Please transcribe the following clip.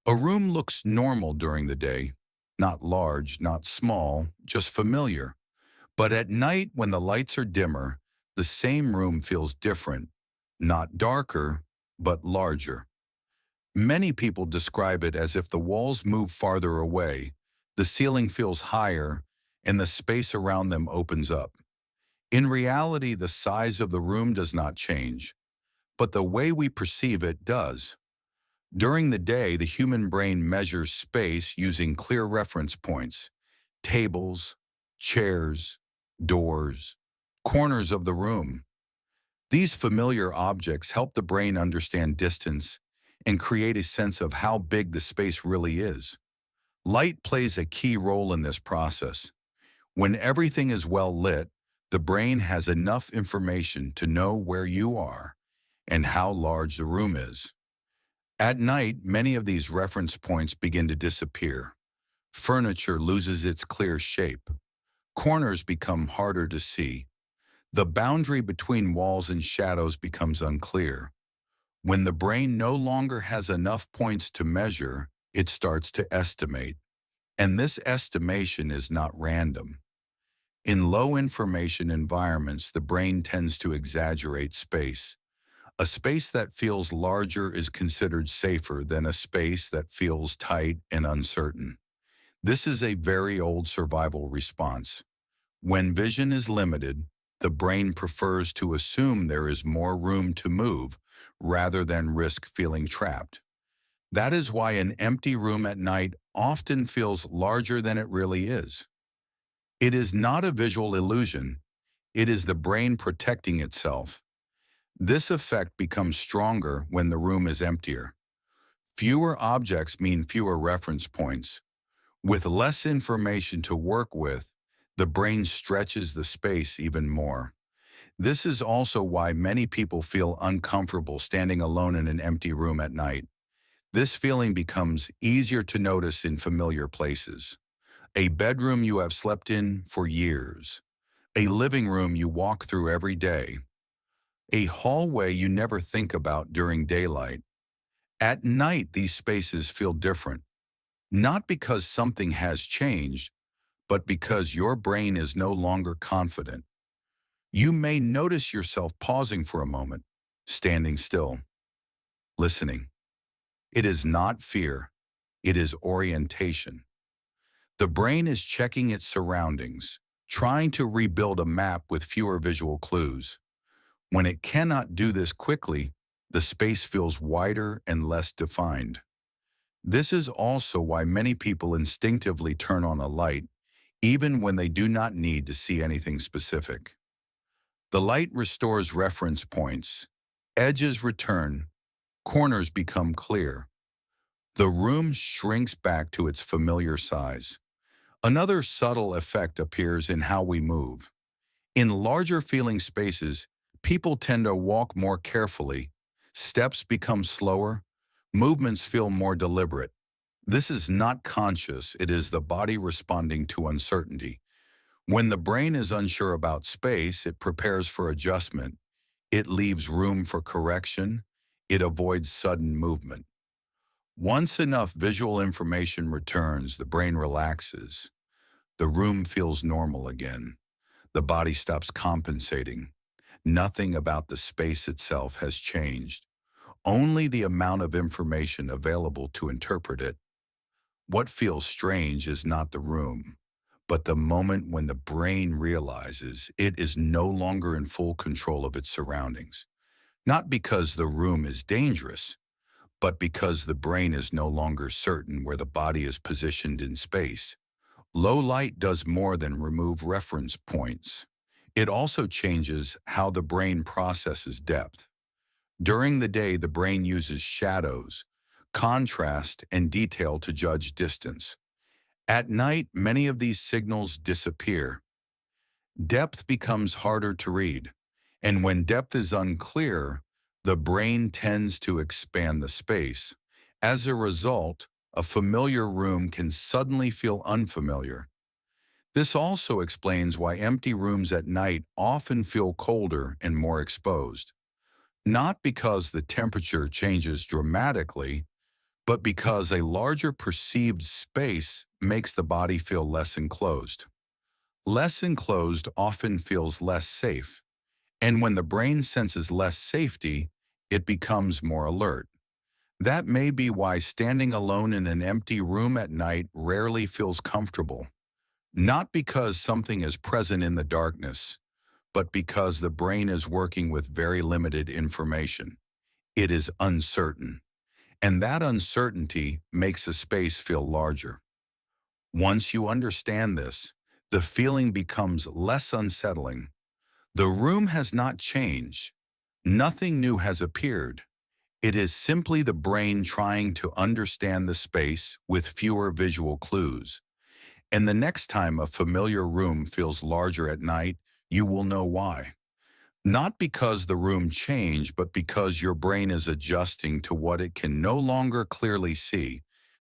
A room looks normal during the day, not large, not small, just familiar. But at night, when the lights are dimmer, the same room feels different, not darker, but larger. Many people describe it as if the walls move farther away, the ceiling feels higher, and the space around them opens up. In reality, the size of the room does not change, but the way we perceive it does. During the day, the human brain measures space using clear reference points: tables, chairs, doors, corners of the room. These familiar objects help the brain understand distance and create a sense of how big the space really is. Light plays a key role in this process. When everything is well lit, the brain has enough information to know where you are and how large the room is. At night, many of these reference points begin to disappear. Furniture loses its clear shape. Corners become harder to see. The boundary between walls and shadows becomes unclear. When the brain no longer has enough points to measure, it starts to estimate. And this estimation is not random. In low information environments, the brain tends to exaggerate space. A space that feels larger is considered safer than a space that feels tight and uncertain. This is a very old survival response. When vision is limited, the brain prefers to assume there is more room to move rather than risk feeling trapped. That is why an empty room at night often feels larger than it really is. It is not a visual illusion. It is the brain protecting itself. This effect becomes stronger when the room is emptier. Fewer objects mean fewer reference points. With less information to work with, the brain stretches the space even more. This is also why many people feel uncomfortable standing alone in an empty room at night. This feeling becomes easier to notice in familiar places. A bedroom you have slept in for years. A living room you walk through every day. A hallway you never think about during daylight. At night, these spaces feel different, not because something has changed, but because your brain is no longer confident. You may notice yourself pausing for a moment, standing still, listening. It is not fear, it is orientation. The brain is checking its surroundings, trying to rebuild a map with fewer visual clues. When it cannot do this quickly, the space feels wider and less defined. This is also why many people instinctively turn on a light, even when they do not need to see anything specific. The light restores reference points. Edges return. Corners become clear. The room shrinks back to its familiar size. Another subtle effect appears in how we move. In larger feeling spaces, people tend to walk more carefully. Steps become slower. Movements feel more deliberate. This is not conscious, it is the body responding to uncertainty. When the brain is unsure about space, it prepares for adjustment. It leaves room for correction. It avoids sudden movement. Once enough visual information returns, the brain relaxes. The room feels normal again. The body stops compensating. Nothing about the space itself has changed. Only the amount of information available to interpret it. What feels strange is not the room, but the moment when the brain realizes it is no longer in full control of its surroundings. Not because the room is dangerous, but because the brain is no longer certain where the body is positioned in space. Low light does more than remove reference points. It also changes how the brain processes depth. During the day, the brain uses shadows, contrast, and detail to judge distance. At night, many of these signals disappear. Depth becomes harder to read, and when depth is unclear, the brain tends to expand the space. As a result, a familiar room can suddenly feel unfamiliar. This also explains why empty rooms at night often feel colder and more exposed. Not because the temperature changes dramatically, but because a larger perceived space makes the body feel less enclosed. Less enclosed often feels less safe, and when the brain senses less safety, it becomes more alert. That may be why standing alone in an empty room at night rarely feels comfortable. Not because something is present in the darkness, but because the brain is working with very limited information. It is uncertain, and that uncertainty makes a space feel larger. Once you understand this, the feeling becomes less unsettling. The room has not changed. Nothing new has appeared. It is simply the brain trying to understand the space with fewer visual clues. And the next time a familiar room feels larger at night, you will know why. Not because the room changed, but because your brain is adjusting to what it can no longer clearly see.